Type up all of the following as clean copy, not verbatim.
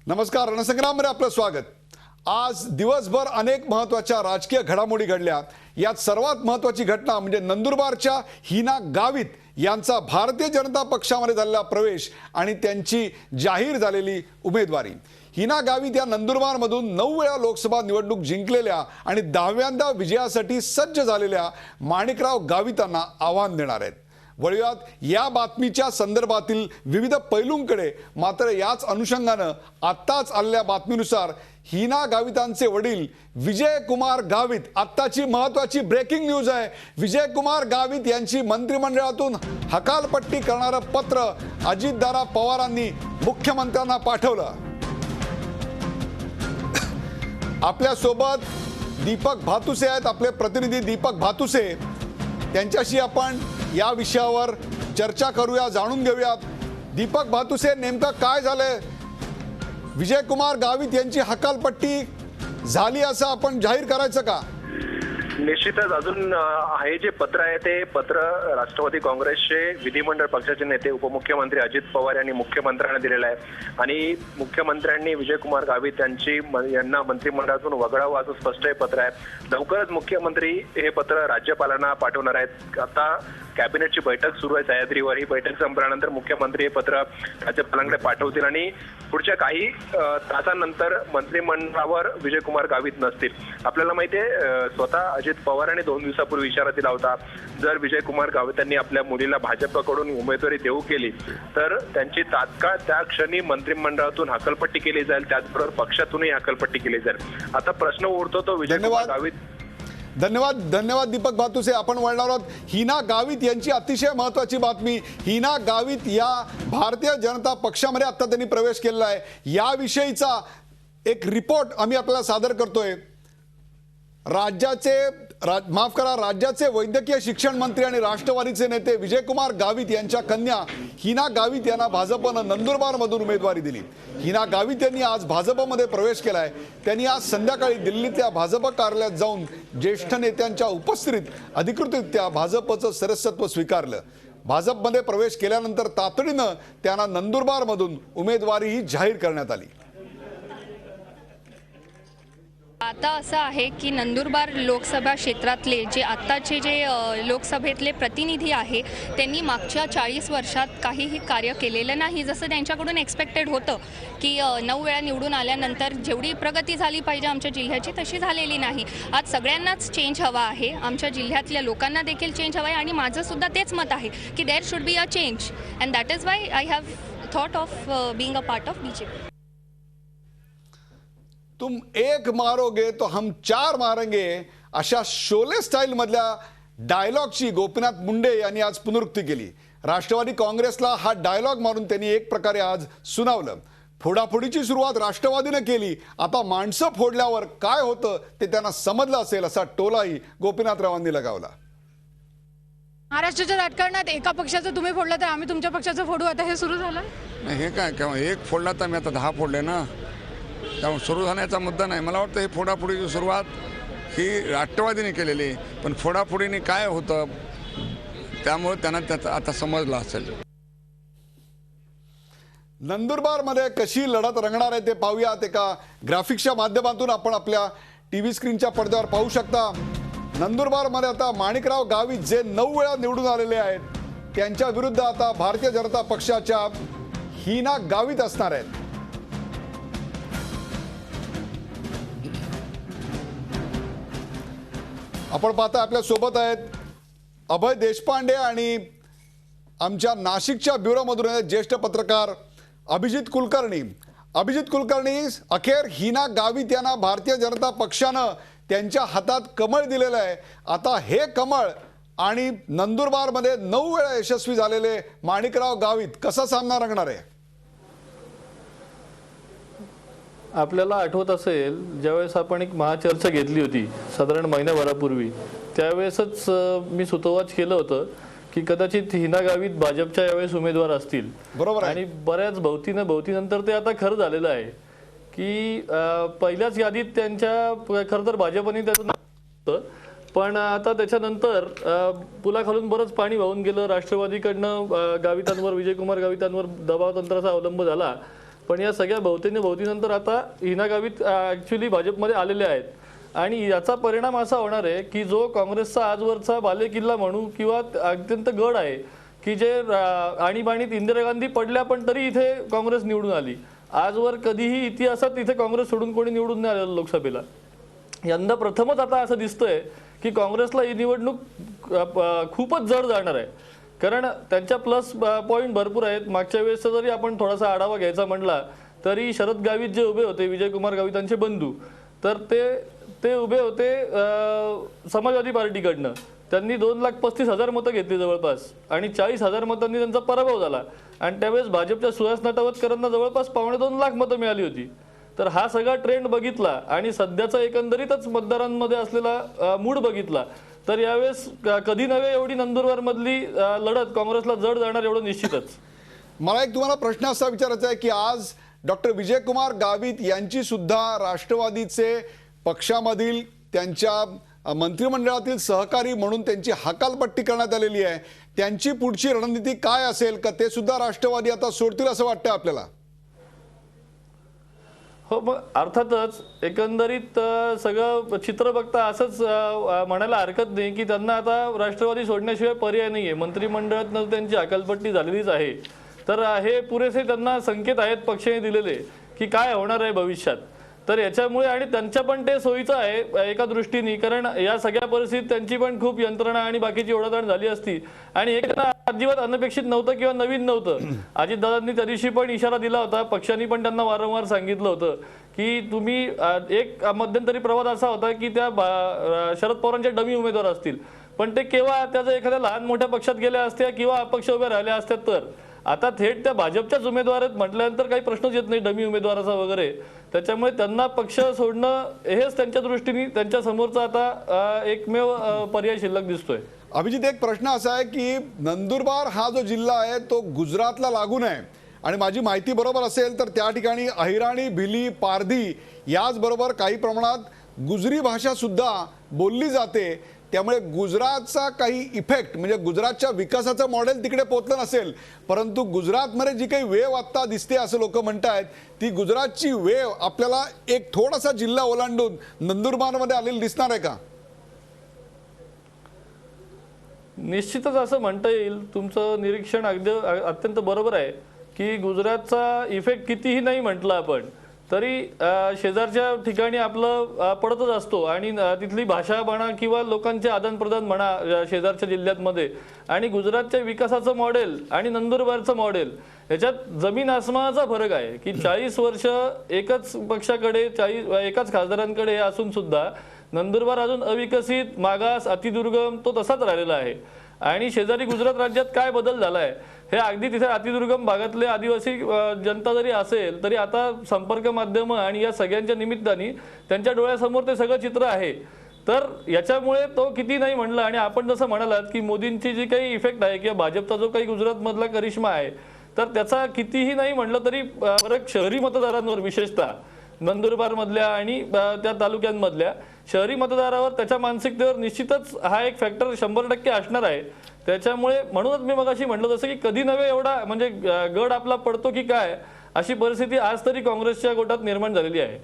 नमस्कार, रणसंग्राममध्ये आपलं स्वागत। आज दिवसभर अनेक महत्त्वाच्या राजकीय घडामोडी घडल्या। यात सर्वात महत्त्वाची घटना म्हणजे नंदुरबारच्या हिना गावित यांचा भारतीय जनता पक्षामध्ये झालेला प्रवेश आणि त्यांची जाहीर झालेली उमेदवारी। हिना गावित या नंदुरबारमधून 9 वेळा लोकसभा निवडणूक जिंकलेल्या आणि 10व्यांदा विजयासाठी सज्ज झालेल्या माणिकराव गावितांना आव्हान देणार आहेत। वळूयात या बातमीच्या संदर्भातील विविध पैलूंकडे। मात्र याच अनुषंगाने आत्ताच आलेल्या बातमीनुसार हिना गावितांचे वडील विजय कुमार गावित, आत्ताची महत्त्वाची ब्रेकिंग न्यूज आहे, विजय कुमार गावित यांची मंत्रिमंडळातून हकालपट्टी करणारं पत्र अजितदादा पवारांनी मुख्यमंत्र्यांना पाठवलं। आपल्या सोबत दीपक भातुसे आहेत, आपले प्रतिनिधी दीपक भातुसे, त्यांच्याशी आपण या विषयावर चर्चा करूया, जाणून घेऊयात। दीपक भातुसे, नेमकं काय झालंय? विजय कुमार गावित यांची हकालपट्टी झाली असं आपण जाहीर करायचं का? निश्चितच अजून हे जे पत्र आहे ते पत्र राष्ट्रवादी काँग्रेसचे विधिमंडळ पक्षाचे नेते उपमुख्यमंत्री अजित पवार यांनी मुख्यमंत्र्यांना दिलेलं आहे आणि मुख्यमंत्र्यांनी विजय कुमार गावित यांना मंत्रिमंडळातून वगळावं असं स्पष्ट हे पत्र आहे। लवकरच मुख्यमंत्री हे पत्र राज्यपालांना पाठवणार आहेत। आता कॅबिनेटची बैठक सुरू आहे सह्याद्रीवर। ही बैठक संपल्यानंतर मुख्यमंत्री हे पत्र राज्यपालांकडे पाठवतील आणि पुढच्या काही तासांनंतर मंत्रिमंडळावर विजय कुमार गावित नसतील। आपल्याला माहिती आहे स्वतः अजित पवारांनी 2 दिवसापूर्वी इशारा दिला होता, जर विजय कुमार गावितांनी आपल्या मुलीला भाजपकडून उमेदवारी देऊ केली तर त्यांची तात्काळ त्या क्षणी मंत्रिमंडळातून हकालपट्टी केली जाईल, त्याचबरोबर पक्षातूनही हकालपट्टी केली जाईल। आता प्रश्न उरतो तो विजय कुमार गावित। धन्यवाद दीपक भातुसे। आपण वळणार आहोत हिना गावित यांची अतिशय महत्त्वाची बातमी। हिना गावित या भारतीय जनता पक्षामध्ये आता त्यांनी प्रवेश केलेला आहे, याविषयीचा एक रिपोर्ट आम्ही आपल्याला सादर करतोय। राज्याचे वैद्यकीय शिक्षण मंत्री आणि राष्ट्रवादीचे नेते विजय कुमार गावित यांच्या कन्या हिना गावित यांना भाजपनं नंदुरबारमधून उमेदवारी दिली। हिना गावित यांनी आज भाजपमध्ये प्रवेश केलाय। त्यांनी आज संध्याकाळी दिल्लीतल्या भाजप कार्यालयात जाऊन ज्येष्ठ नेत्यांच्या उपस्थितीत अधिकृतरित्या भाजपचं सदस्यत्व स्वीकारलं। भाजपमध्ये प्रवेश केल्यानंतर तातडीनं त्यांना नंदुरबारमधून उमेदवारीही जाहीर करण्यात आली। आता असं आहे की नंदुरबार लोकसभा क्षेत्रातले जे आत्ताचे जे लोकसभेतले प्रतिनिधी आहे त्यांनी मागच्या 40 वर्षात काहीही कार्य केलेलं नाही, जसं त्यांच्याकडून एक्सपेक्टेड होतं की 9 वेळा निवडून आल्यानंतर जेवढी प्रगती झाली पाहिजे आमच्या जिल्ह्याची तशी झालेली नाही। आज सगळ्यांनाच चेंज हवा आहे, आमच्या जिल्ह्यातल्या लोकांना देखील चेंज हवा आहे आणि माझं सुद्धा तेच मत आहे की there should be a change and that is why I have thought of being a part of BJP. तुम एक मारोगे तो हम 4 मारेंगे अशा शोले स्टाईल मधल्या डायलॉगची गोपीनाथ मुंडे यांनी आज पुनरुक्ती केली। राष्ट्रवादी काँग्रेसला हा डायलॉग मारून त्यांनी एक प्रकारे आज सुनावलं। फोडाफोडीची सुरुवात राष्ट्रवादीने केली, आता माणसं फोडल्यावर काय होतं ते त्यांना समजलं असेल असा टोलाही गोपीनाथरावांनी लगावला। महाराष्ट्राच्या राजकारणात एका पक्षाचं तुम्ही फोडलं तर आम्ही तुमच्या पक्षाचं फोडू, आता हे सुरू झालं? नाही, हे काय केव्हा एक फोडला तर मी आता 10 फोडले ना, त्यामुळे सुरू झाण्याचा मुद्दा नाही। मला वाटतं हे फोडाफोडीची सुरुवात ही राष्ट्रवादीने केलेली, पण फोडाफोडीने काय होतं त्यामुळे त्यांना त्याचा आता समजलं असेल। नंदुरबारमध्ये कशी लढत रंगणार आहे ते पाहूयात। एका ग्राफिक्सच्या माध्यमातून आपण आपल्या टीव्ही स्क्रीनच्या पडद्यावर पाहू शकता। नंदुरबारमध्ये आता माणिकराव गावित जे 9 वेळा निवडून आलेले आहेत, त्यांच्या विरुद्ध आता भारतीय जनता पक्षाच्या हिना गावित असणार आहेत। आपण पाहता आपल्या सोबत आहेत अभय देशपांडे आणि आमच्या नाशिकच्या ब्युरोमधून ज्येष्ठ पत्रकार अभिजित कुलकर्णी। अभिजित कुलकर्णी, अखेर हिना गावित यांना भारतीय जनता पक्षानं त्यांच्या हातात कमळ दिलेलं आहे। आता हे कमळ आणि नंदुरबारमध्ये 9 वेळा यशस्वी झालेले माणिकराव गावित कसा सामना रंगणार आहे? आपल्याला आठवत असेल ज्यावेळेस आपण एक महाचर्चा घेतली होती साधारण महिन्याभरापूर्वी, त्यावेळेसच मी सुतोवाच केलं होतं की कदाचित हिना गावित भाजपच्या यावेळेस उमेदवार असतील। बरोबर आहे। आणि बऱ्याच भोवतीनंतर ते आता खरं झालेलं आहे की पहिल्याच यादीत त्यांच्या खरं तर भाजपने त्याचं नाव होतं, पण आता त्याच्यानंतर पुलाखालून बरंच पाणी वाहून गेलं। राष्ट्रवादीकडनं गावितांवर, विजय कुमार गावितांवर दबाव तंत्राचा अवलंब झाला पण या सगळ्या भोवतीनंतर आता हिना गावित ॲक्च्युली भाजपमध्ये आलेले आहेत. आणि याचा परिणाम असा होणार आहे की जो काँग्रेसचा आजवरचा बालेकिल्ला म्हणू किंवा अत्यंत गड आहे की जे आणीबाणीत इंदिरा गांधी पडल्या पण तरी इथे काँग्रेस निवडून आली. आजवर कधीही इतिहासात इथे काँग्रेस सोडून कोणी निवडून नाही आलेलं लोकसभेला. यंदा प्रथमच आता असं दिसतंय की काँग्रेसला ही निवडणूक खूपच जड जाणार आहे. कारण त्यांच्या प्लस पॉईंट भरपूर आहेत. मागच्या वेळेसचा जरी आपण थोडासा आढावा घ्यायचा म्हटला तरी शरद गावित जे उभे होते, विजयकुमार गावितांचे बंधू, तर ते उभे होते समाजवादी पार्टीकडनं. त्यांनी 2,35,000 मतं घेतली जवळपास आणि 40,000 मतांनी त्यांचा पराभव झाला. आणि त्यावेळेस भाजपच्या सुहास नटावतकरांना जवळपास 2.25 लाख मतं मिळाली होती. तर हा सगळा ट्रेंड बघितला आणि सध्याचा एकंदरीतच मतदारांमध्ये असलेला मूड बघितला तर यावेळेस कधी नव्हे एवढी नंदुरबारमधली लढत काँग्रेसला जड जाणार एवढं निश्चितच. मला एक तुम्हाला प्रश्न असा विचारायचा आहे की आज डॉक्टर विजयकुमार गावित यांची सुद्धा राष्ट्रवादीचे पक्षामधील त्यांच्या मंत्रिमंडळातील सहकारी म्हणून त्यांची हकालपट्टी करण्यात आलेली आहे. त्यांची पुढची रणनीती काय असेल का ते सुद्धा राष्ट्रवादी आता सोडतील असं वाटतं आपल्याला? हो, मग अर्थातच एकंदरीत सगळं चित्र बघता असंच म्हणायला हरकत नाही की त्यांना आता राष्ट्रवादी सोडण्याशिवाय पर्याय नाही आहे. मंत्रिमंडळात त्यांची हकालपट्टी झालेलीच आहे. तर हे पुरेसे त्यांना संकेत आहेत पक्षाने दिलेले की काय होणार आहे भविष्यात. तर याच्यामुळे आणि त्यांच्या पण ते सोयीचं आहे एका दृष्टीने, कारण या सगळ्या परिस्थितीत त्यांची पण खूप यंत्रणा आणि बाकीची ओढाताण झाली असती आणि एक अजिबात अनपेक्षित नव्हतं किंवा नवीन नव्हतं. अजितदादांनी त्या दिवशी पण इशारा दिला होता, पक्षांनी पण त्यांना वारंवार सांगितलं होतं की तुम्ही एक मध्यंतरी प्रवाद असा होता की त्या शरद पवारांचे डमी उमेदवार असतील, पण ते केव्हा त्याचं एखाद्या लहान मोठ्या पक्षात गेल्या असत्या किंवा अपक्ष उभ्या राहिल्या असत्या. तर आता थेट त्या भाजपच्याच उमेदवार आहेत म्हटल्यानंतर काही प्रश्नच येत नाही डमी उमेदवाराचा वगैरे. त्याच्यामुळे त्यांना पक्ष सोडणं हेच त्यांच्या दृष्टीने त्यांच्या समोरचा आता एकमेव पर्याय शिल्लक दिसतोय. अभिजित, एक प्रश्न असा आहे की नंदुरबार हा जो जिल्हा आहे तो गुजरातला लागून आहे आणि माझी माहिती बरोबर असेल तर त्या ठिकाणी अहिराणी, भिली, पारधी याचबरोबर काही प्रमाणात गुजरी भाषा सुद्धा बोलली जाते. त्यामुळे गुजरातचा काही इफेक्ट म्हणजे गुजरातच्या विकासाचं मॉडेल तिकडे पोचलं नसेल, परंतु गुजरातमध्ये जी काही वेव आत्ता दिसते असं लोक म्हणतात ती गुजरातची वेव आपल्याला एक थोडासा जिल्हा ओलांडून नंदुरबारमध्ये आलेली दिसणार आहे का? निश्चितच असं म्हणता येईल. तुमचं निरीक्षण अत्यंत बरोबर आहे की गुजरातचा इफेक्ट कितीही नाही म्हटलं आपण तरी शेजारच्या ठिकाणी आपलं पडतच असतो आणि तिथली भाषा म्हणा किंवा लोकांचे आदानप्रदान म्हणा शेजारच्या जिल्ह्यांमध्ये आणि गुजरातच्या विकासाचं मॉडेल आणि नंदुरबारचं मॉडेल याच्यात जमीन आसमानाचा फरक आहे की 40 वर्ष एकच पक्षाकडे एकाच खासदारांकडे असून सुद्धा नंदुरबार अजून अविकसित, मागास, अतिदुर्गम तो तसाच राहिलेला आहे. आणि शेजारी गुजरात राज्यात काय बदल झालाय हे अगदी तिथे अतिदुर्गम भागातले आदिवासी जनता जरी असेल तरी आता संपर्क माध्यम आणि या सगळ्यांच्या निमित्ताने त्यांच्या डोळ्यासमोर ते सगळं चित्र आहे. तर याच्यामुळे तो किती नाही म्हणलं आणि आपण जसं म्हणालात की मोदींची जी काही इफेक्ट आहे किंवा भाजपचा जो काही गुजरातमधला करिश्मा आहे तर त्याचा कितीही नाही म्हणलं तरी फरक शहरी मतदारांवर विशेषतः नंदुरबार मधल्या आणि त्या तालुक्यांमधल्या शहरी मतदारावर त्याच्या मानसिकतेवर निश्चितच हा एक फॅक्टर 100% असणार आहे. त्याच्यामुळे म्हणूनच मी मगाशी म्हटलं जसं की कधी नव्हे एवढा म्हणजे गड आपला पडतो की काय अशी परिस्थिती आज तरी काँग्रेसच्या गोटात निर्माण झालेली आहे.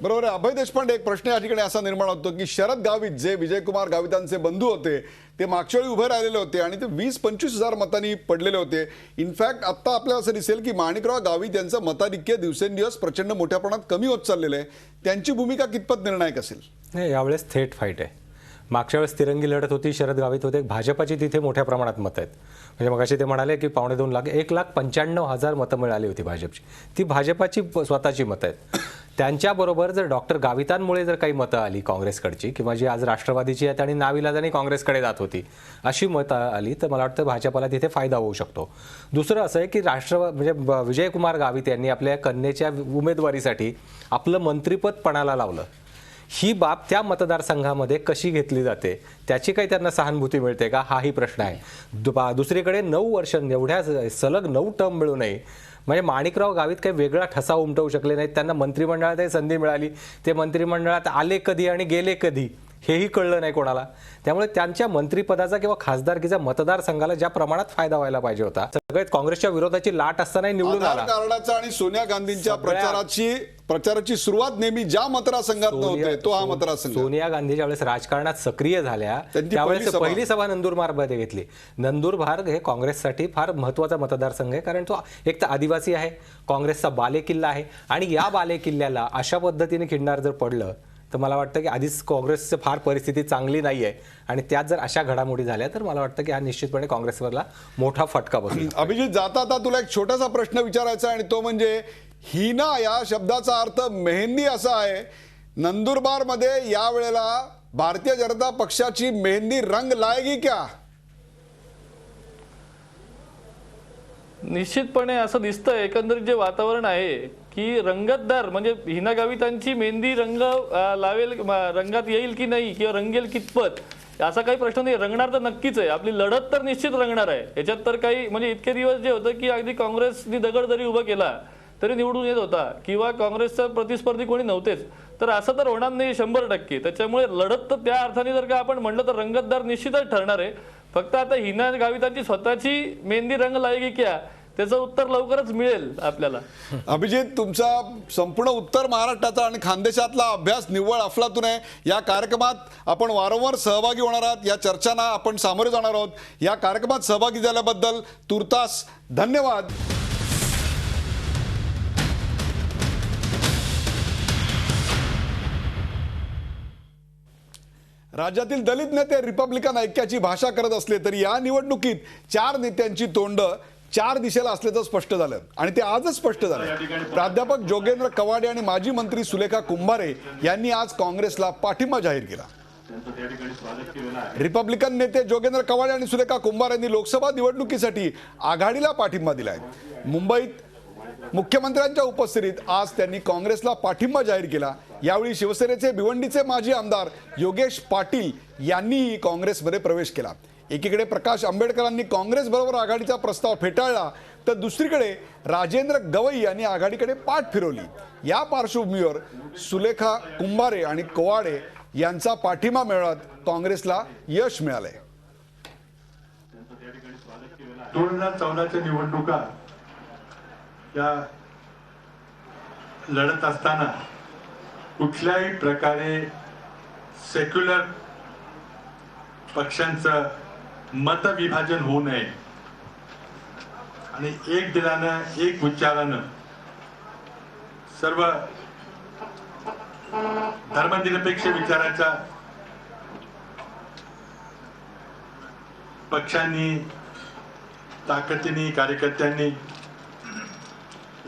बरोबर आहे. अभय देशपांडे, एक प्रश्न या ठिकाणी असा निर्माण होतो की शरद गावित जे विजयकुमार गावितांचे बंधू होते ते मागच्या वेळी उभे राहिलेले होते आणि ते 20-25 हजार मतांनी पडलेले होते. इनफॅक्ट आत्ता आपल्याला असं दिसेल की माणिकराव गावित यांचं मताधिक्य दिवसेंदिवस प्रचंड मोठ्या प्रमाणात कमी होत चाललेलं आहे. त्यांची भूमिका कितपत निर्णायक असेल? नाही, यावेळेस थेट फाईट आहे. मागच्या वेळेस तिरंगी लढत होती, शरद गावित होते, भाजपाची तिथे मोठ्या प्रमाणात मतं आहेत. म्हणजे मगाशी ते म्हणाले की 2.25 लाख 1,95,000 मतं मिळाली होती भाजपची. ती भाजपाची स्वतःची मतं आहेत. त्यांच्याबरोबर जर डॉक्टर गावितांमुळे जर काही मतं आली काँग्रेसकडची किंवा जी आज राष्ट्रवादीची आहेत आणि नाविलाजाने काँग्रेसकडे जात होती अशी मतं आली तर मला वाटतं भाजपाला तिथे फायदा होऊ शकतो. दुसरं असं आहे की म्हणजे विजयकुमार गावित यांनी आपल्या कन्येच्या उमेदवारीसाठी आपलं मंत्रिपद पणाला लावलं. ही बाब त्या मतदारसंघामध्ये कशी घेतली जाते त्याची काही त्यांना सहानुभूती मिळते का हाही प्रश्न आहे. दुसरीकडे 9 वर्ष एवढ्या सलग 9 टर्म मिळू नये म्हणजे माणिकराव गावित काही वेगळा ठसा उमटवू शकले नाहीत. त्यांना मंत्रिमंडळातही संधी मिळाली, ते मंत्रिमंडळात आले कधी आणि गेले कधी हेही कळलं नाही कोणाला. त्यामुळे त्यांच्या मंत्रिपदाचा किंवा खासदारकीचा मतदारसंघाला ज्या प्रमाणात फायदा व्हायला पाहिजे होता, सगळ्यात काँग्रेसच्या विरोधाची लाट असतानाही निवडून आधार आला. कार्डाचा आणि सोनिया गांधींच्या प्रचाराची सुरुवात नेहमी ज्या मतदारसंघात होते तो हा मतदारसंघ. सोनिया गांधी ज्यावेळेस राजकारणात सक्रिय झाल्या त्यांची त्यावेळेस पहिली पहिली सभा नंदुरबारमध्ये घेतली. नंदुरबार हे काँग्रेससाठी फार महत्त्वाचा मतदारसंघ आहे, कारण तो एक तर आदिवासी आहे, काँग्रेसचा बालेकिल्ला आहे, आणि या बालेकिल्ल्याला अशा पद्धतीने खिंडार जर पडलं तर मला वाटतं की आधीच काँग्रेसची फार परिस्थिती चांगली नाही आहे, आणि त्यात जर अशा घडामोडी झाल्या तर मला वाटतं की हा निश्चितपणे काँग्रेसवरला मोठा फटका बसू. अभिजित, जाता आता तुला एक छोटासा प्रश्न विचारायचा आहे, आणि तो म्हणजे हिना या शब्दाचा अर्थ मेहंदी असा आहे. नंदुरबारमध्ये या वेळेला भारतीय जनता पक्षाची मेहंदी रंग लाएगी क्या? निश्चितपणे असं दिसतंय एकंदरीत जे वातावरण आहे की रंगतदार म्हणजे हिना गावितांची मेहंदी रंग लावेल, रंगात येईल की नाही किंवा रंगेल कितपत असा काही प्रश्न नाही. रंगणार तर नक्कीच आहे, आपली लढत तर निश्चित रंगणार आहे. याच्यात तर काही म्हणजे इतके दिवस जे होतं की अगदी काँग्रेसनी दगड जरी उभा केला तरी निवडून येत होता किंवा काँग्रेसचा प्रतिस्पर्धी कोणी नव्हतेच, तर असं तर होणार नाही 100%. त्याच्यामुळे लढत तर त्या अर्थाने जर का आपण म्हणलं तर रंगतदार निश्चितच ठरणार आहे. फक्त आता हिना गावितांची स्वतःची मेहंदी रंग लाएगी क्या त्याचं उत्तर लवकरच मिळेल आपल्याला. अभिजित, तुमचा संपूर्ण उत्तर महाराष्ट्राचा आणि खानदेशातला अभ्यास निव्वळ अफलातून आहे. या कार्यक्रमात आपण वारंवार सहभागी होणार आहात, या चर्चांना आपण सामोरे जाणार आहोत. या कार्यक्रमात सहभागी झाल्याबद्दल तुर्तास धन्यवाद. राज्यातील दलित नेते रिपब्लिकन ऐक्याची भाषा करत असले तरी या निवडणुकीत 4 नेत्यांची तोंड 4 दिशेला असल्याचं स्पष्ट झालं, आणि ते आजच स्पष्ट झालं. प्राध्यापक जोगेंद्र कवाडे आणि माजी मंत्री सुलेखा कुंभारे यांनी आज काँग्रेसला पाठिंबा जाहीर केला. रिपब्लिकन नेते जोगेंद्र कवाडे आणि सुलेखा कुंभारे यांनी लोकसभा निवडणुकीसाठी आघाडीला पाठिंबा दिलाय. मुंबईत मुख्यमंत्र्यांच्या उपस्थितीत आज त्यांनी काँग्रेसला पाठिंबा जाहीर केला. यावेळी शिवसेनेचे भिवंडीचे माजी आमदार योगेश पाटील यांनीही काँग्रेसमध्ये प्रवेश केला. एकीकडे प्रकाश आंबेडकरांनी काँग्रेस बरोबर आघाडीचा प्रस्ताव फेटाळला, तर दुसरीकडे राजेंद्र गवई यांनी आघाडीकडे पाठ फिरवली. या पार्श्वभूमीवर सुलेखा कुंभारे आणि कवाडे यांचा पाठिंबा मिळवत काँग्रेसला यश मिळालंय. 2014च्या निवडणुका या लढत असताना कुठल्याही प्रकारे सेक्युलर पक्षांचं मतविभाजन होऊ नये आणि एक दिलानं एक विचारानं सर्व धर्मनिरपेक्ष विचाराच्या पक्षांनी ताकदीने कार्यकर्त्यांनी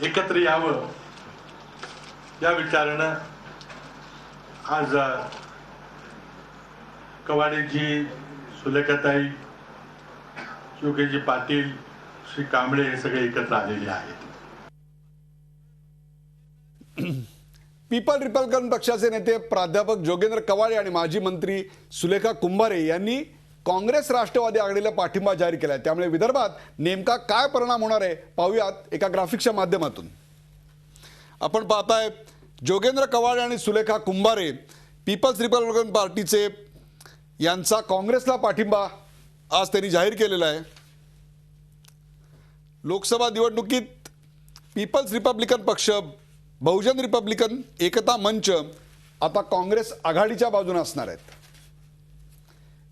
एकत्र यावं या विचारानं आज कवाडेजी, सुलेखाताई, योगेशजी पाटील, श्री कांबळे हे सगळे एकत्र आलेले आहेत. पीपल रिपब्लिकन पक्षाचे नेते प्राध्यापक जोगेंद्र कवाडे आणि माजी मंत्री सुलेखा कुंभारे यांनी काँग्रेस राष्ट्रवादी आघाडीला पाठिंबा जाहीर केलाय. त्यामुळे विदर्भात नेमका काय परिणाम होणार आहे पाहूयात एका ग्राफिक्सच्या माध्यमातून. आपण पाहताय जोगेंद्र कवाडे आणि सुलेखा कुंभारे पीपल्स रिपब्लिकन पार्टीचे यांचा काँग्रेसला पाठिंबा आज त्यांनी जाहीर केलेला आहे. लोकसभा निवडणुकीत पीपल्स रिपब्लिकन पक्ष, बहुजन रिपब्लिकन एकता मंच आता काँग्रेस आघाडीच्या बाजूने असणार आहेत.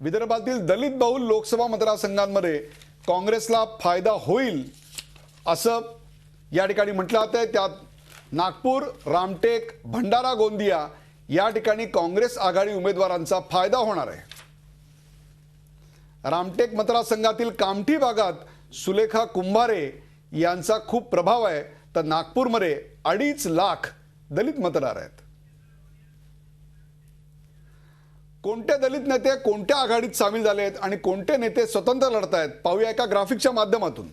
विदर्भातील दलित बहुल लोकसभा मतदारसंघांमध्ये काँग्रेसला फायदा होईल असं या ठिकाणी म्हटलं जात आहे. त्यात नागपूर, रामटेक, भंडारा, गोंदिया या ठिकाणी काँग्रेस आघाडी उमेदवारांचा फायदा होणार आहे. रामटेक मतदारसंघातील कामठी भागात सुलेखा कुंभारे यांचा खूप प्रभाव आहे, तर नागपूरमध्ये 2.5 लाख दलित मतदार आहेत. कोणते दलित नेते कोणत्या आघाडीत सामील झाले आहेत आणि कोणते नेते स्वतंत्र लढत आहेत पाहूया एका ग्राफिकच्या माध्यमातून.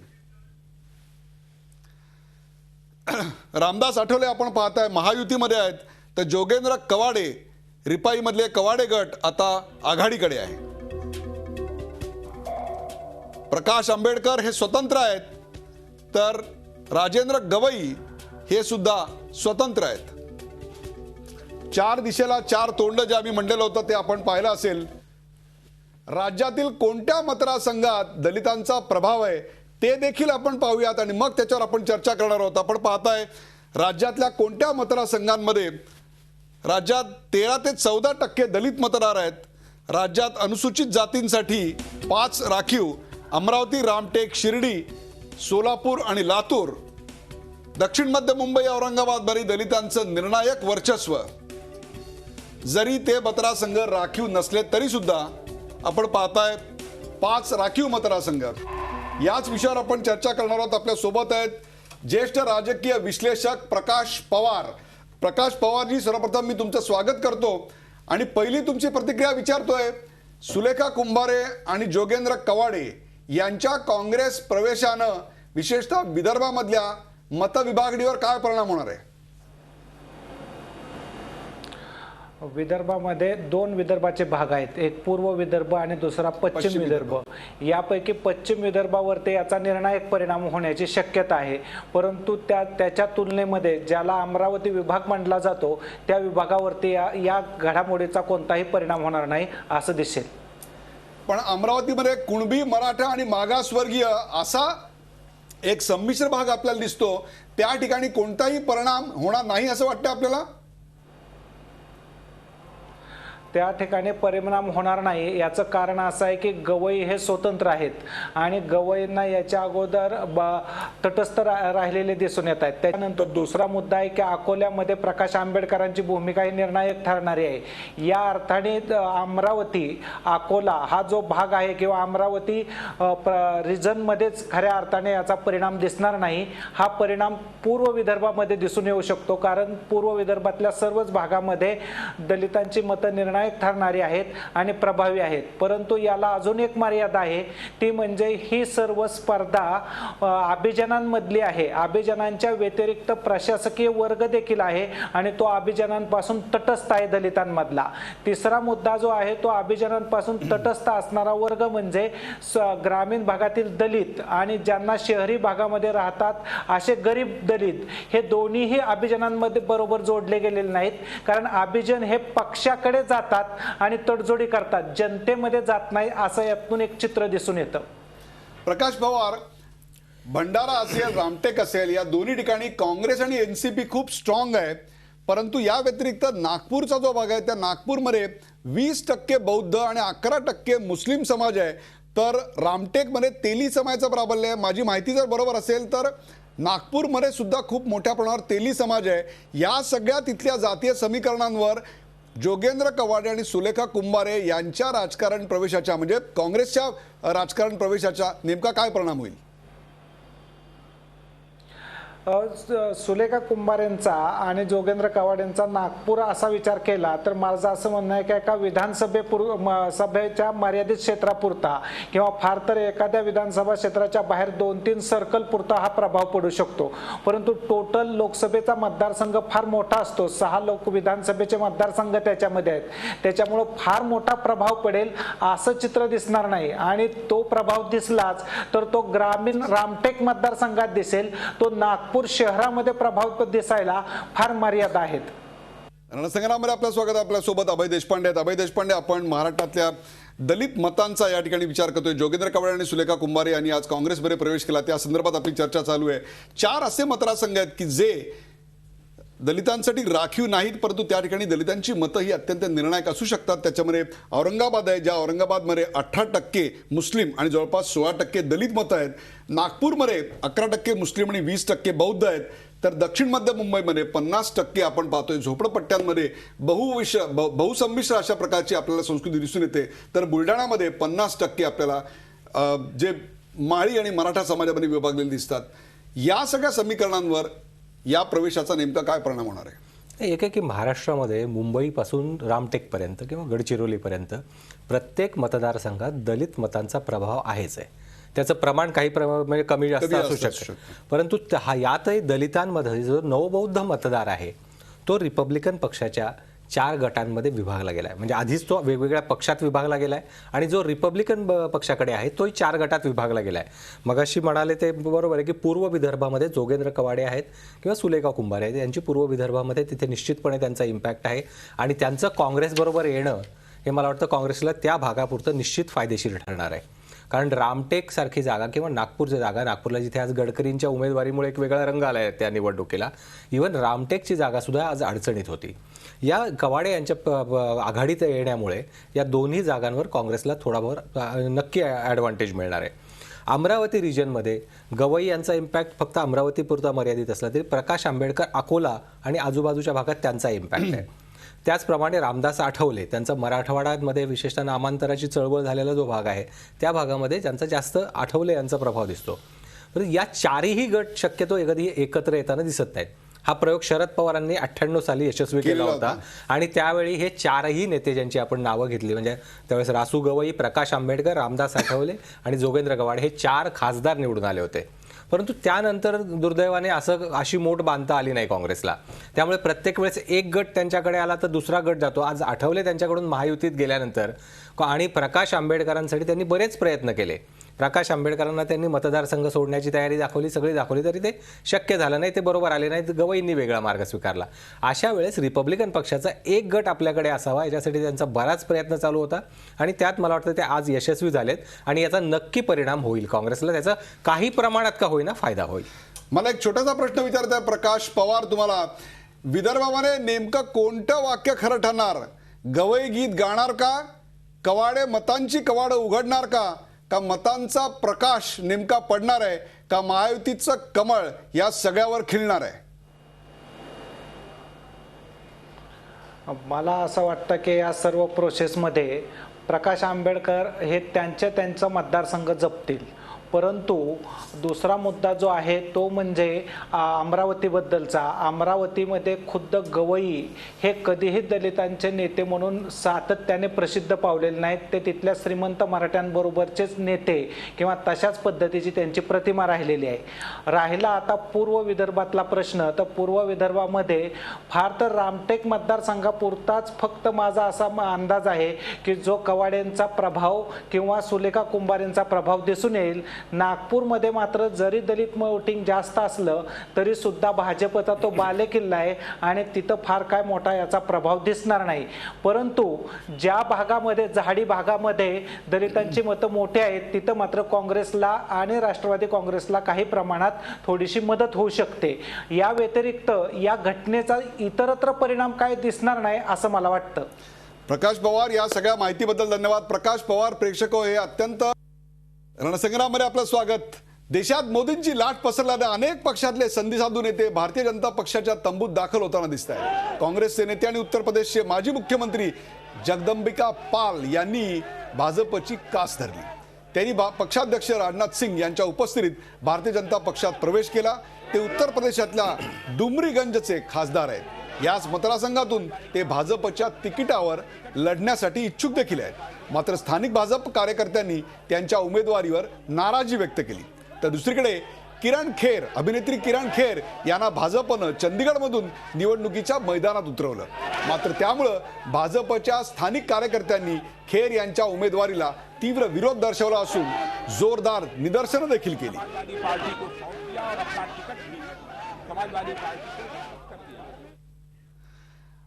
रामदास आठवले आपण पाहताय महायुतीमध्ये आहेत, तर जोगेंद्र कवाडे रिपाईमधले कवाडे गट आता आघाडीकडे आहे. प्रकाश आंबेडकर हे स्वतंत्र आहेत, तर राजेंद्र गवई हे सुद्धा स्वतंत्र आहेत. चार दिशेला चार तोंड जे आम्ही म्हणलेलं होतं ते आपण पाहिलं असेल. राज्यातील कोणत्या मतदारसंघात दलितांचा प्रभाव आहे ते देखील आपण पाहूयात आणि मग त्याच्यावर आपण चर्चा करणार आहोत. आपण पाहताय राज्यातल्या कोणत्या मतदारसंघांमध्ये राज्यात 13 ते 14% दलित मतदार आहेत. राज्यात अनुसूचित जातींसाठी 5 राखीव, अमरावती, रामटेक, शिर्डी, सोलापूर आणि लातूर. दक्षिण मध्य मुंबई, औरंगाबादमध्ये दलितांचं निर्णायक वर्चस्व. जरी ते मतदारसंघ राखीव नसले तरी सुद्धा आपण पाहताय 5 राखीव मतदारसंघ. याच विषयावर आपण चर्चा करणार आहोत. आपल्या सोबत आहेत ज्येष्ठ राजकीय विश्लेषक प्रकाश पवार. प्रकाश पवारजी, सर्वप्रथम मी तुमचं स्वागत करतो आणि पहिली तुमची प्रतिक्रिया विचारतोय. सुलेखा कुंभारे आणि जोगेंद्र कवाडे यांच्या काँग्रेस प्रवेशानं विशेषतः विदर्भामधल्या मतविभागणीवर काय परिणाम होणार आहे? विदर्भामध्ये 2 विदर्भाचे भाग आहेत, एक पूर्व विदर्भ आणि दुसरा पश्चिम विदर्भ. यापैकी पश्चिम विदर्भावरती याचा निर्णायक परिणाम होण्याची शक्यता आहे. परंतु त्याच्या तुलनेमध्ये ज्याला अमरावती विभाग मानला जातो त्या विभागावरती या घडामोडीचा कोणताही परिणाम होणार नाही असं दिसेल. पण अमरावतीमध्ये कुणबी, मराठा आणि मागासवर्गीय असा एक संमिश्र भाग आपल्याला दिसतो. त्या ठिकाणी कोणताही परिणाम होणार नाही असं वाटतं आपल्याला? त्या ठिकाणी परिणाम होणार नाही. याचं कारण असं आहे की गवई हे स्वतंत्र आहेत आणि गवईंना याच्या अगोदर तटस्थ राहिलेले दिसून येत आहेत. त्यानंतर दुसरा मुद्दा आहे की अकोल्यामध्ये प्रकाश आंबेडकरांची भूमिका ही निर्णायक ठरणारी आहे. या अर्थाने अमरावती, अकोला हा जो भाग आहे किंवा अमरावती रिजनमध्येच खऱ्या अर्थाने याचा परिणाम दिसणार नाही. हा परिणाम पूर्व विदर्भामध्ये दिसून येऊ शकतो, कारण पूर्व विदर्भातल्या सर्वच भागामध्ये दलितांची मतं निर्णायक ठरणारी आहेत आणि प्रभावी आहेत. परंतु याला अजून एक मर्यादा आहे, ती म्हणजे ही सर्व स्पर्धा अभिजनांमधली आहे. अभिजनांच्या व्यतिरिक्त प्रशासकीय वर्ग देखील आहे आणि तो अभिजनांपासून तटस्थ आहे दलितांमधला. तिसरा मुद्दा जो आहे तो अभिजनांपासून तटस्थ असणारा वर्ग म्हणजे ग्रामीण भागातील दलित आणि ज्यांना शहरी भागामध्ये राहतात असे गरीब दलित. हे दोन्हीही अभिजनांमध्ये बरोबर जोडले गेलेले नाहीत, कारण अभिजन हे पक्षाकडे जातात आणि तडजोडी करतात, जनतेमध्ये जात नाही असं यातून एक चित्र दिसून येतं. प्रकाश पवार, भंडारा असेल, रामटेक असेल, या दोन्ही ठिकाणी काँग्रेस आणि एनसीपी खूप स्ट्रॉंग आहे. परंतु या व्यतिरिक्त नागपूरचा जो भाग आहे त्या नागपूरमध्ये 20% बौद्ध आणि 11% मुस्लिम समाज आहे. तर रामटेकमध्ये तेली समाजाचं प्राबल्य आहे. माझी माहिती जर बरोबर असेल तर नागपूरमध्ये सुद्धा खूप मोठ्या प्रमाणावर तेली समाज आहे. या सगळ्या तिथल्या जातीय समीकरणांवर जोगेंद्र कवाडे आणि सुलेखा कुंभारे यांच्या राजकारण प्रवेशाच्या, म्हणजे काँग्रेसच्या राजकारण प्रवेशाचा नेमका काय परिणाम होईल? सुलेखा कुंभारेंचा आणि जोगेंद्र कवाडेंचा नागपूर असा विचार केला तर माझं असं म्हणणं आहे की एका सभेच्या मर्यादित क्षेत्रापुरता किंवा फार तर एखाद्या विधानसभा क्षेत्राच्या बाहेर 2-3 सर्कल पुरता हा प्रभाव पडू शकतो. परंतु टोटल लोकसभेचा मतदारसंघ फार मोठा असतो. 6 विधानसभेचे मतदारसंघ त्याच्यामध्ये आहेत. त्याच्यामुळं फार मोठा प्रभाव पडेल असं चित्र दिसणार नाही आणि तो प्रभाव दिसलाच तर तो ग्रामीण रामटेक मतदारसंघात दिसेल. तो नागपूर शहरामध्ये प्रभाव दिसायला फार मर्यादा आहेत. रणसंग्राममध्ये आपलं स्वागत. आपल्यासोबत अभय देशपांडे आहेत. अभय देशपांडे, आपण महाराष्ट्रातल्या दलित मतांचा या ठिकाणी विचार करतोय. जोगेंद्र कवाडे आणि सुलेखा कुंभारे यांनी आज काँग्रेसमध्ये प्रवेश केला, त्या संदर्भात आपली चर्चा चालू आहे. 4 असे मतदारसंघ आहेत की जे दलितांसाठी राखीव नाहीत, परंतु त्या ठिकाणी दलितांची मतं ही अत्यंत निर्णायक असू शकतात. त्याच्यामध्ये औरंगाबाद आहे, ज्या औरंगाबादमध्ये 18% मुस्लिम आणि जवळपास 16% दलित मतं आहेत. नागपूरमध्ये 11% मुस्लिम आणि 20% बौद्ध आहेत. तर दक्षिण मध्य मुंबईमध्ये 50% आपण पाहतोय झोपडपट्ट्यांमध्ये बहुसंमिश्र अशा प्रकारची आपल्याला संस्कृती दिसून येते. तर बुलढाणामध्ये 50% आपल्याला जे माळी आणि मराठा समाजामध्ये विभागलेले दिसतात. या सगळ्या समीकरणांवर या प्रवेशाचा नेमका काय परिणाम होणार आहे? एक आहे की महाराष्ट्रामध्ये मुंबईपासून रामटेकपर्यंत किंवा गडचिरोलीपर्यंत प्रत्येक मतदारसंघात दलित मतांचा प्रभाव आहेच आहे. त्याचं प्रमाण काही म्हणजे कमी जास्त असू शकतं. परंतु यातही दलितांमध्ये जो नवबौद्ध मतदार आहे तो रिपब्लिकन पक्षाच्या 4 गटांमध्ये विभागला गेला आहे. म्हणजे आधीच तो वेगवेगळ्या पक्षात विभागला गेला आहे आणि जो रिपब्लिकन पक्षाकडे आहे तोही 4 गटात विभागला गेला आहे. मगाशी म्हणाले ते बरोबर आहे की पूर्व विदर्भामध्ये जोगेंद्र कवाडे आहेत किंवा सुलेखा कुंभारे आहेत, यांची पूर्व विदर्भामध्ये तिथे निश्चितपणे त्यांचा इम्पॅक्ट आहे आणि त्यांचं काँग्रेसबरोबर येणं हे मला वाटतं काँग्रेसला त्या भागापुरतं निश्चित फायदेशीर ठरणार आहे. कारण रामटेक सारखी जागा किंवा नागपूरची जागा, नागपूरला जिथे आज गडकरींच्या उमेदवारीमुळे एक वेगळा रंग आला आहे त्या निवडणुकीला, इव्हन रामटेकची जागासुद्धा आज अडचणीत होती. या कवाडे यांच्या आघाडीत येण्यामुळे या दोन्ही जागांवर काँग्रेसला थोडाभर नक्की ॲडव्हान्टेज मिळणार आहे. अमरावती रिजनमध्ये गवई यांचा इम्पॅक्ट फक्त अमरावतीपुरता मर्यादित असला तरी प्रकाश आंबेडकर अकोला आणि आजूबाजूच्या भागात त्यांचा इम्पॅक्ट आहे. त्याचप्रमाणे रामदास आठवले त्यांचा मराठवाड्यामध्ये विशेषतः नामांतराची चळवळ झालेला जो भाग आहे त्या भागामध्ये त्यांचा जास्त आठवले यांचा प्रभाव दिसतो. तर या 4ही गट शक्यतो कधी एकत्र येताना दिसत नाहीत. हा प्रयोग शरद पवारांनी 98 साली यशस्वी केला होता आणि त्यावेळी हे 4ही नेते ज्यांची आपण नावं घेतली म्हणजे त्यावेळेस रासू गवई, प्रकाश आंबेडकर, रामदास आठवले आणि जोगेंद्र कवाडे हे 4 खासदार निवडून आले होते. परंतु त्यानंतर दुर्दैवाने अशी मोठ बांधता आली नाही काँग्रेसला. त्यामुळे प्रत्येक वेळेस एक गट त्यांच्याकडे आला तर दुसरा गट जातो. आज आठवले त्यांच्याकडून महायुतीत गेल्यानंतर आणि प्रकाश आंबेडकरांसाठी त्यांनी बरेच प्रयत्न केले. प्रकाश आंबेडकरांना त्यांनी मतदारसंघ सोडण्याची तयारी सगळी दाखवली तरी ते शक्य झालं नाही, ते बरोबर आले नाही. तर गवईंनी वेगळा मार्ग स्वीकारला. अशा वेळेस रिपब्लिकन पक्षाचा एक गट आपल्याकडे असावा याच्यासाठी त्यांचा बराच प्रयत्न चालू होता आणि त्यात मला वाटतं ते आज यशस्वी झालेत आणि याचा नक्की परिणाम होईल. काँग्रेसला त्याचा काही प्रमाणात का होईना फायदा होईल. मला एक छोटासा प्रश्न विचारता आहे प्रकाश पवार तुम्हाला, विदर्भामध्ये नेमकं कोणतं वाक्य खरं ठरणार? गवई गीत गाणार का, कवाडे मतांची कवाडं उघडणार का मतांचा प्रकाश नेमका पडणार आहे का महायुतीचं कमळ या सगळ्यावर खिळणार आहे? मला असं वाटतं की या सर्व प्रोसेसमध्ये प्रकाश आंबेडकर हे त्यांचा मतदारसंघ जपतील. परंतु दुसरा मुद्दा जो आहे तो म्हणजे अमरावतीबद्दलचा. अमरावतीमध्ये खुद्द गवई हे कधीही दलितांचे नेते म्हणून सातत्याने प्रसिद्ध पावलेले नाहीत. ते तिथल्या श्रीमंत मराठ्यांबरोबरचेच नेते किंवा तशाच पद्धतीची त्यांची प्रतिमा राहिलेली आहे. राहिला आता पूर्व विदर्भातला प्रश्न, तर पूर्व विदर्भामध्ये फार तर रामटेक मतदारसंघापुरताच फक्त माझा असा अंदाज आहे की जो कवाडेंचा प्रभाव किंवा सुलेखा कुंभारेंचा प्रभाव दिसून येईल. नागपूरमध्ये मात्र जरी दलित वोटिंग जास्त असलं तरी सुद्धा भाजपचा तो बालेकिल्ला आहे आणि तिथं फार काय मोठा याचा प्रभाव दिसणार नाही. परंतु ज्या भागामध्ये जहाडी भागामध्ये दलितांची मतं मोठी आहेत तिथं मात्र काँग्रेसला आणि राष्ट्रवादी काँग्रेसला काही प्रमाणात थोडीशी मदत होऊ शकते. या व्यतिरिक्त या घटनेचा इतरत्र परिणाम काय दिसणार नाही असं मला वाटतं. प्रकाश पवार, या सगळ्या माहितीबद्दल धन्यवाद. प्रकाश पवार, प्रेक्षक हे अत्यंत रणसंग्राममध्ये आपलं स्वागत. देशात मोदींची लाट पसरल्याने अनेक पक्षातले संधिसाधू नेते भारतीय जनता पक्षाच्या तंबूत दाखल होताना दिसत आहेत. काँग्रेसचे नेते आणि उत्तर प्रदेशचे माजी मुख्यमंत्री जगदंबिका पाल यांनी भाजपची कास धरली. त्यांनी पक्षाध्यक्ष राजनाथ सिंग यांच्या उपस्थितीत भारतीय जनता पक्षात प्रवेश केला. ते उत्तर प्रदेशातल्या डुमरीगंजचे खासदार आहेत. याच मतदारसंघातून ते भाजपच्या तिकिटावर लढण्यासाठी इच्छुक देखील आहेत. मात्र स्थानिक भाजप कार्यकर्त्यांनी त्यांच्या उमेदवारीवर नाराजी व्यक्त केली. तर दुसरीकडे अभिनेत्री किरण खेर यांना भाजपनं चंदीगडमधून निवडणुकीच्या मैदानात उतरवलं. मात्र त्यामुळं भाजपच्या स्थानिक कार्यकर्त्यांनी खेर यांच्या उमेदवारीला तीव्र विरोध दर्शवला असून जोरदार निदर्शनं देखील केली.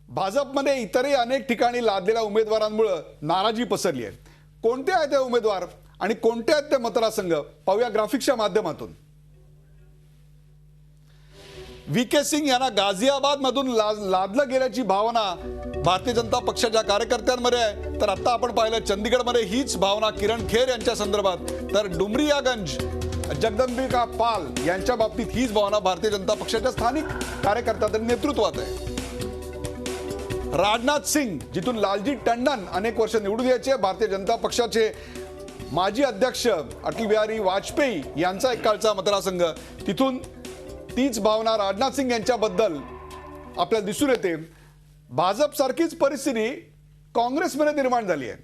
भाजपमध्ये इतरही अनेक ठिकाणी लादलेल्या उमेदवारांमुळे नाराजी पसरली आहे. कोणते आहेत ते उमेदवार आणि कोणते आहेत ते मतदारसंघ पाहूया ग्राफिक्सच्या माध्यमातून. व्ही.के. सिंग यांना गाझियाबाद मधून लादलं गेल्याची भावना भारतीय जनता पक्षाच्या कार्यकर्त्यांमध्ये आहे. तर आता आपण पाहिलं चंदीगडमध्ये हीच भावना किरण खेर यांच्या संदर्भात, तर डुमरियागंज जगदंबिका पाल यांच्या बाबतीत हीच भावना भारतीय जनता पक्षाच्या स्थानिक कार्यकर्त्यांच्या नेतृत्वात आहे. राजनाथ सिंग, जिथून लालजी टंडन अनेक वर्ष निवडून यायचे, भारतीय जनता पक्षाचे माजी अध्यक्ष अटल बिहारी वाजपेयी यांचा एक काळचा मतदारसंघ, तिथून तीच भावना राजनाथ सिंग यांच्याबद्दल आपल्याला दिसून येते. भाजप सारखीच परिस्थिती काँग्रेसमध्ये निर्माण झाली आहे.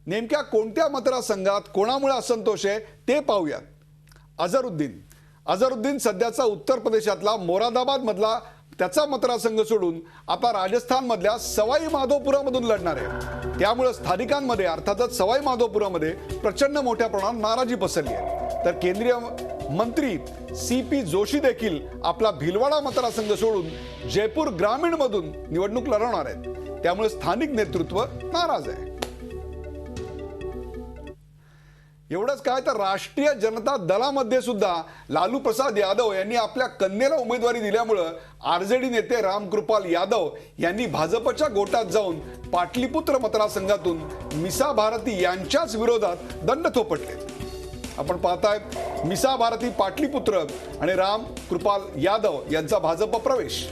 नेमक्या कोणत्या मतदारसंघात कोणामुळे असंतोष आहे ते पाहूयात. अझरुद्दीन सध्याचा उत्तर प्रदेशातला मोरादाबाद मधला त्याचा मतदारसंघ सोडून आता राजस्थानमधल्या सवाई माधोपुरामधून लढणार आहे. त्यामुळे स्थानिकांमध्ये अर्थातच सवाई माधोपुरामध्ये प्रचंड मोठ्या प्रमाणात नाराजी पसरली आहे. तर केंद्रीय मंत्री CP जोशी देखील आपला भिलवाडा मतदारसंघ सोडून जयपूर ग्रामीण मधून निवडणूक लढवणार आहेत. त्यामुळे स्थानिक नेतृत्व नाराज आहे. एवढंच काय तर राष्ट्रीय जनता दलामध्ये सुद्धा लालू प्रसाद यादव यांनी आपल्या कन्येला उमेदवारी दिल्यामुळं RJD नेते रामकृपाल यादव यांनी भाजपच्या गोटात जाऊन पाटलीपुत्र मतदारसंघातून मिसा भारती यांच्याच विरोधात दंड थोपटले. आपण पाहताय मिसा भारती पाटलीपुत्र आणि रामकृपाल यादव यांचा भाजप प्रवेश.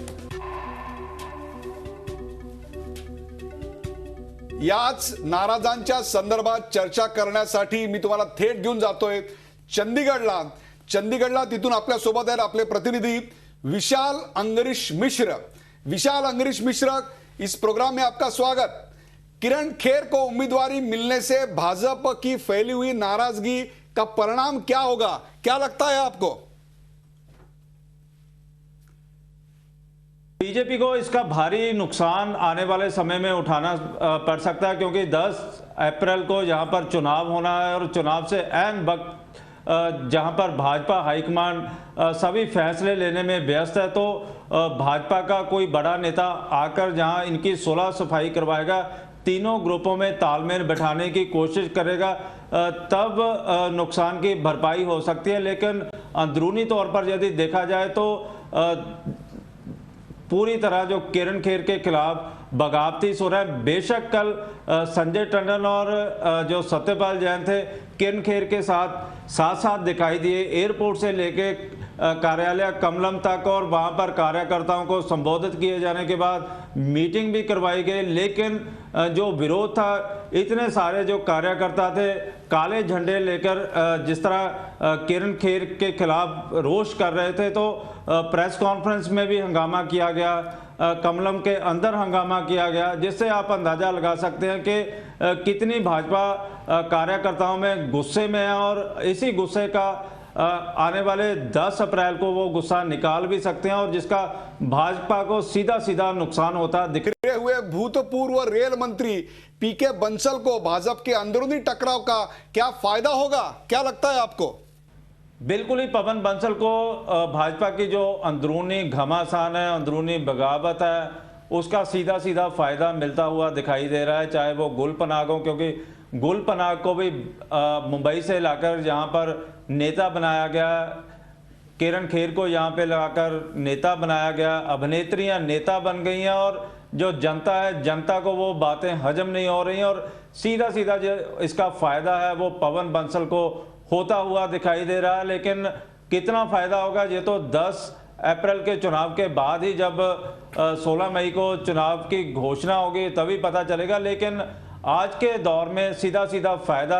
याच नाराजांच्या संदर्भात चर्चा करण्यासाठी मी तुम्हाला थेट घेऊन जातोय चंदीगडला. तिथून आपल्या सोबत आहेत आपले प्रतिनिधी विशाल अंगरीश मिश्र. विशाल अंगरीश मिश्र, इस प्रोग्राम में आपका स्वागत. किरण खेर को उम्मीदवारी मिलने से भाजपा की फैली हुई नाराजगी का परिणाम क्या होगा, क्या लगता है आपको? बीजेपी को इसका भारी नुकसान आने वाले समय में उठाना पड़ सकता है, क्योंकि 10 अप्रैल को यहाँ पर चुनाव होना है और चुनाव से ऐन वक्त जहाँ पर भाजपा हाईकमान सभी फैसले लेने में व्यस्त है, तो भाजपा का कोई बड़ा नेता आकर जहाँ इनकी 16 सफाई करवाएगा, तीनों ग्रुपों में तालमेल बैठाने की कोशिश करेगा, तब नुकसान की भरपाई हो सकती है. लेकिन अंदरूनी तौर पर यदि देखा जाए तो पूरी तरह जो किरण खेर के खिलाफ बगावती सुर है. बेशक कल संजय टंडन और जो सत्यपाल जैन थे किरण खेर के साथ दिखाई दिए, एयरपोर्ट से लेके कार्यालय कमलम तक, और वहां पर कार्यकर्ताओं को संबोधित किए जाने के बाद मीटिंग भी करवाई गई. लेकिन जो विरोध था, इतने सारे जो कार्यकर्ता थे काले झंडे लेकर जिस तरह किरण खेर के खिलाफ रोष कर रहे थे, तो प्रेस कॉन्फ्रेंस में भी हंगामा किया गया, कमलम के अंदर हंगामा किया गया, जिससे आप अंदाजा लगा सकते हैं कि कितनी भाजपा कार्यकर्ताओं में गुस्से में है, और इसी गुस्से का आने वाले 10 अप्रैल को वो गुस्सा निकाल भी सकते हैं, और जिसका भाजपा को सीधा सीधा नुकसान होता दिख हुए भूतपूर्व रेल मंत्री PK बंसल को भाजपा के अंदरूनी टकराव का क्या फायदा होगा, क्या लगता है आपको? बिल्कुल ही पवन बंसल को भाजपा की जो अंदरूनी घमासान है, अंदरूनी बगावत है, उसका सीधा सीधा फायदा मिलता हुआ दिखाई दे रहा है. चाहे वो गुल पनाग हो, क्योंकि गुल पनाग को भी मुंबई से लाकर यहाँ पर नेता बनाया गया, किरण खेर को यहाँ पे लाकर नेता बनाया गया, अभिनेत्रियाँ नेता बन गई हैं, और जो जनता है, जनता को वो बातें हजम नहीं हो रही हैं, और सीधा सीधा जो इसका फायदा है वो पवन बंसल को होता हुआ दिखाई दे रहा है. लेकिन कितना फायदा होगा ये तो 10 अप्रैल के चुनाव के बाद ही, जब 16 मई को चुनाव की घोषणा होगी तभी पता चलेगा. लेकिन आज के दौर में सीधा सीधा फायदा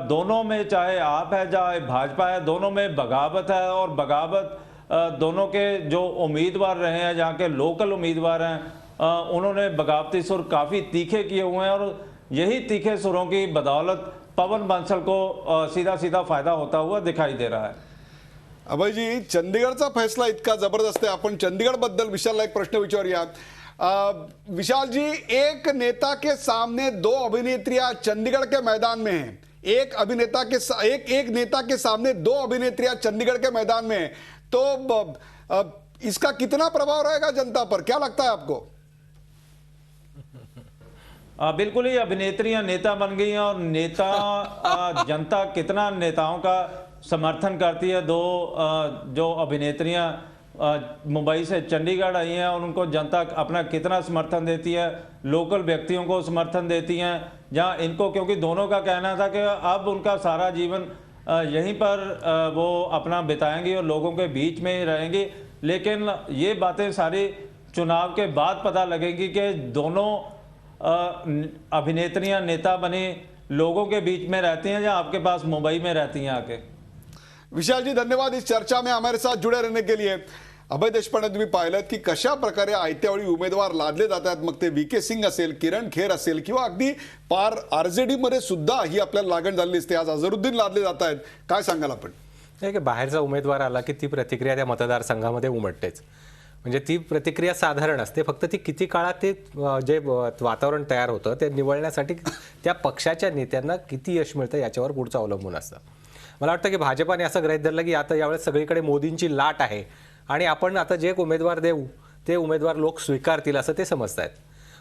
दोनों में, चाहे आप है चाहे भाजपा है, दोनों में बगावत है. और बगावत दोनों के जो उम्मीदवार रहे हैं, जहाँ के लोकल उम्मीदवार हैं, उन्होंने बगावती सुर काफ़ी तीखे किए हुए हैं, और यही तीखे सुरों की बदौलत पवन बंसल को सीधा सीधा फायदा होता हुआ दिखाई दे रहा है. अभयजी, चंदीगडचा फैसला इतका जबरदस्त आहे. आपण चंदीगड बद्दल विशालला एक प्रश्न विचारूया. विशाल जी, एक नेता के सामने 2 अभिनेत्रियां चंडीगढ़ के मैदान में हैं. एक नेता के सामने 2 अभिनेत्रियां चंडीगढ़ के मैदान में हैं. तो इसका कितना प्रभाव रहेगा जनता पर, क्या लगता है आपको? बिल्कुल ही अभिनेत्रियां नेता बन गई हैं, और नेता जनता कितना नेताओं का समर्थन करती है. 2 जो अभिनेत्रियां मुंबई से चंडीगढ़ आई हैं, और उनको जनता अपना कितना समर्थन देती है, लोकल व्यक्तियों को समर्थन देती हैं, जहां इनको, क्योंकि दोनों का कहना था कि अब उनका सारा जीवन यहीं पर वो अपना बिताएंगी और लोगों के बीच में ही रहेंगी. लेकिन ये बातें सारी चुनाव के बाद पता लगेंगी कि दोनों अभिनेत्रियां नेता बनी लोगों के बीच में रहती हैं, जहां आपके पास मुंबई में रहती हैं आके. विशाल जी, धन्यवाद इस चर्चा में हमारे साथ जुड़े रहने के लिए. अभय देशपांडे, तुम्ही पाहिलं की कशा प्रकारे आयत्यावेळी उमेदवार लादले जातात. मग ते VK सिंग असेल, किरण खेर असेल, किंवा अगदी पार RJD मध्ये सुद्धा ही आपल्याला लागण झालेली असते. आज अझरुद्दीन लादले जात आहेत. काय सांगाल आपण? बाहेरचा उमेदवार आला की ती प्रतिक्रिया त्या मतदारसंघामध्ये उमटतेच. म्हणजे ती प्रतिक्रिया साधारण असते, फक्त ती किती काळात ते जे वातावरण तयार होतं ते निवळण्यासाठी त्या पक्षाच्या नेत्यांना किती यश मिळतं याच्यावर पुढचं अवलंबून असतं. मला वाटतं की भाजपाने असं गृहीत धरलं की आता यावेळेस सगळीकडे मोदींची लाट आहे आणि आपण आता जे उमेदवार देऊ ते उमेदवार लोक स्वीकारतील असं ते समजत आहेत.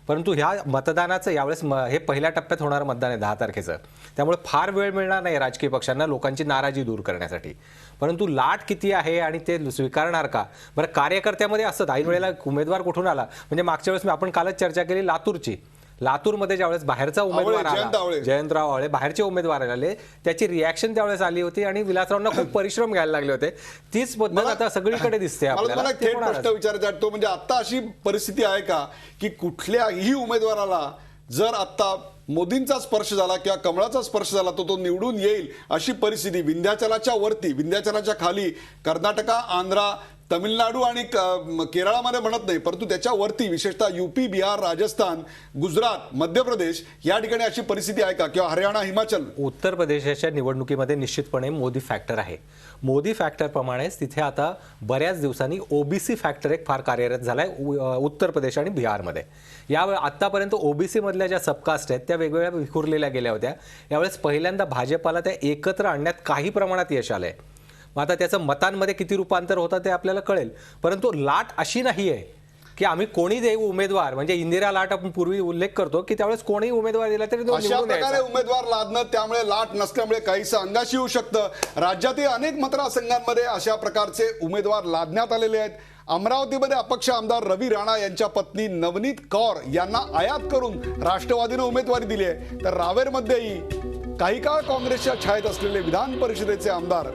परंतु ह्या मतदानाचं यावेळेस हे पहिल्या टप्प्यात होणारं मतदान आहे 10 तारखेचं, त्यामुळे फार वेळ मिळणार नाही राजकीय पक्षांना लोकांची नाराजी दूर करण्यासाठी. परंतु लाट किती आहे आणि ते स्वीकारणार का? बरं, कार्यकर्त्यामध्ये असतं ऐन वेळेला उमेदवार कुठून आला, म्हणजे मागच्या वेळेस आपण कालच चर्चा केली लातूरची. लातूरमध्ये ज्यावेळेस बाहेरचा उमेदवार आला, जयंतराव आवळे बाहेरचे उमेदवार आले, त्याची रिॲक्शन त्यावेळेस आली होती आणि विलासरावांना खूप परिश्रम घ्यायला लागले होते. तीच पद्धत आता सगळीकडे दिसते आपल्याला. मला थेट प्रश्न विचारायचा तो म्हणजे आता अशी परिस्थिती आहे का की कुठल्याही उमेदवाराला जर आता मोदींचा स्पर्श झाला किंवा कमळाचा स्पर्श झाला तर तो निवडून येईल अशी परिस्थिती विंध्याचलाच्या वरती, विंध्याचलाच्या खाली कर्नाटका, आंध्रा, तमिळनाडू आणि केरळामध्ये म्हणत नाही, परंतु त्याच्यावरती विशेषतः यूपी, बिहार, राजस्थान, गुजरात, मध्य प्रदेश या ठिकाणी अशी परिस्थिती आहे का? किंवा हरियाणा, हिमाचल? उत्तर प्रदेशाच्या निवडणुकीमध्ये निश्चितपणे मोदी फॅक्टर आहे. मोदी फॅक्टर प्रमाणेच तिथे आता बऱ्याच दिवसांनी ओबीसी फॅक्टर एक फार कार्यरत झालाय उत्तर प्रदेश आणि बिहारमध्ये. यावेळी आतापर्यंत ओबीसी मधल्या ज्या सबकास्ट आहेत त्या वेगवेगळ्या विखुरलेल्या गेल्या होत्या. यावेळेस पहिल्यांदा भाजपाला त्या एकत्र आणण्यात काही प्रमाणात यश आलंय. मग आता त्याचं मतांमध्ये किती रूपांतर होतं ते आपल्याला कळेल. परंतु लाट अशी नाही आहे की आम्ही कोणी देऊ उमेदवार, म्हणजे इंदिरा लाट आपण पूर्वी उल्लेख करतो की त्यावेळेस कोणी उमेदवार दिला तरी अशा प्रकारे उमेदवार लादणं, त्यामुळे लाट नसल्यामुळे काहीसं अंगाशी येऊ शकतं. राज्यातील अनेक मतदारसंघांमध्ये अशा प्रकारचे उमेदवार लादण्यात आलेले आहेत. अमरावतीमध्ये अपक्ष आमदार रवी राणा यांच्या पत्नी नवनीत कौर यांना आयात करून राष्ट्रवादीने उमेदवारी दिली आहे. तर रावेरमध्येही काही काळ काँग्रेसच्या छायेत असलेले विधान परिषदेचे आमदार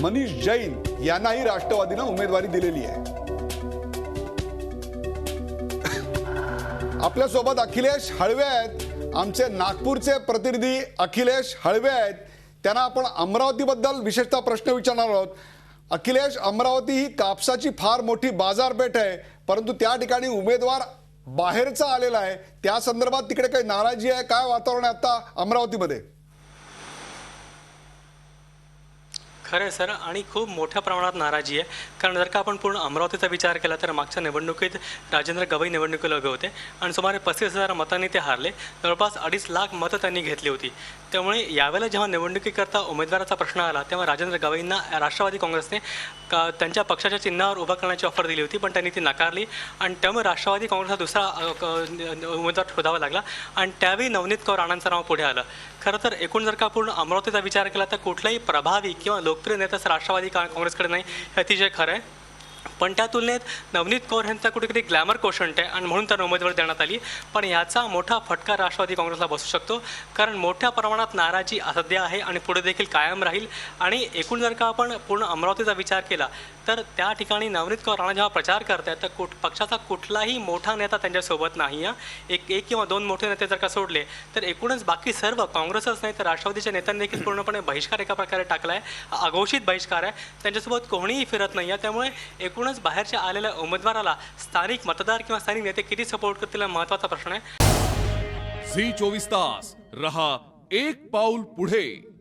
मनीष जैन यांनाही राष्ट्रवादीनं उमेदवारी दिलेली आहे. आपल्यासोबत अखिलेश हळवे आहेत, आमचे नागपूरचे प्रतिनिधी अखिलेश हळवे आहेत. त्यांना आपण अमरावतीबद्दल विशेषतः प्रश्न विचारणार आहोत. अखिलेश, अमरावती ही कापसाची फार मोठी बाजारपेठ आहे, परंतु त्या ठिकाणी उमेदवार बाहेरचा आलेला आहे. त्या संदर्भात तिकडे काही नाराजी आहे? काय वातावरण आहे आता अमरावतीमध्ये? खरं आहे सर, आणि खूप मोठ्या प्रमाणात नाराजी आहे. कारण जर का आपण पूर्ण अमरावतीचा विचार केला तर मागच्या निवडणुकीत राजेंद्र गवई निवडणुकीला उभे होते आणि सुमारे 35,000 मतांनी ते हारले. जवळपास 2.5 लाख मतं त्यांनी घेतली होती. त्यामुळे यावेळेला जेव्हा निवडणुकीकरता उमेदवाराचा प्रश्न आला तेव्हा राजेंद्र गवईंना राष्ट्रवादी काँग्रेसने त्यांच्या पक्षाच्या चिन्हावर उभा करण्याची ऑफर दिली होती, पण त्यांनी ती नाकारली आणि त्यामुळे राष्ट्रवादी काँग्रेसला दुसरा उमेदवार शोधावा लागला आणि त्यावेळी नवनीत कौर राणांचं नाव पुढे आलं. खरं तर एकूण जर का पूर्ण अमरावतीचा विचार केला तर कुठलाही प्रभावी किंवा लोकप्रिय नेताच राष्ट्रवादी काँग्रेसकडे नाही, हे अतिशय खरं आहे. पण त्या तुलनेत नवनीत कौर यांचा कुठेतरी ग्लॅमर कोशंट आहे आणि म्हणून त्यांना उमेदवारी देण्यात आली. पण याचा मोठा फटका राष्ट्रवादी काँग्रेसला बसू शकतो, कारण मोठ्या प्रमाणात नाराजी सध्या आहे आणि पुढे देखील कायम राहील. आणि एकूण जर का आपण पूर्ण अमरावतीचा विचार केला तर त्या ठिकाणी नवनीत कौर राणा जेव्हा प्रचार करतात तर पक्षाचा कुठलाही मोठा नेता त्यांच्यासोबत नाही आहे. एक किंवा 2 मोठे नेते जर का सोडले तर एकूणच बाकी सर्व काँग्रेसच नाही तर राष्ट्रवादीच्या नेत्यांनी देखील पूर्णपणे बहिष्कार एका प्रकारे टाकला आहे, अघोषित बहिष्कार आहे. त्यांच्यासोबत कोणीही फिरत नाही आहे. त्यामुळे एकूणच बाहेरच्या आलेल्या उमेदवाराला स्थानिक मतदार किंवा स्थानिक नेते किती सपोर्ट करतील हा महत्त्वाचा प्रश्न आहे. झी 24 तास रहा एक पाऊल पुढे.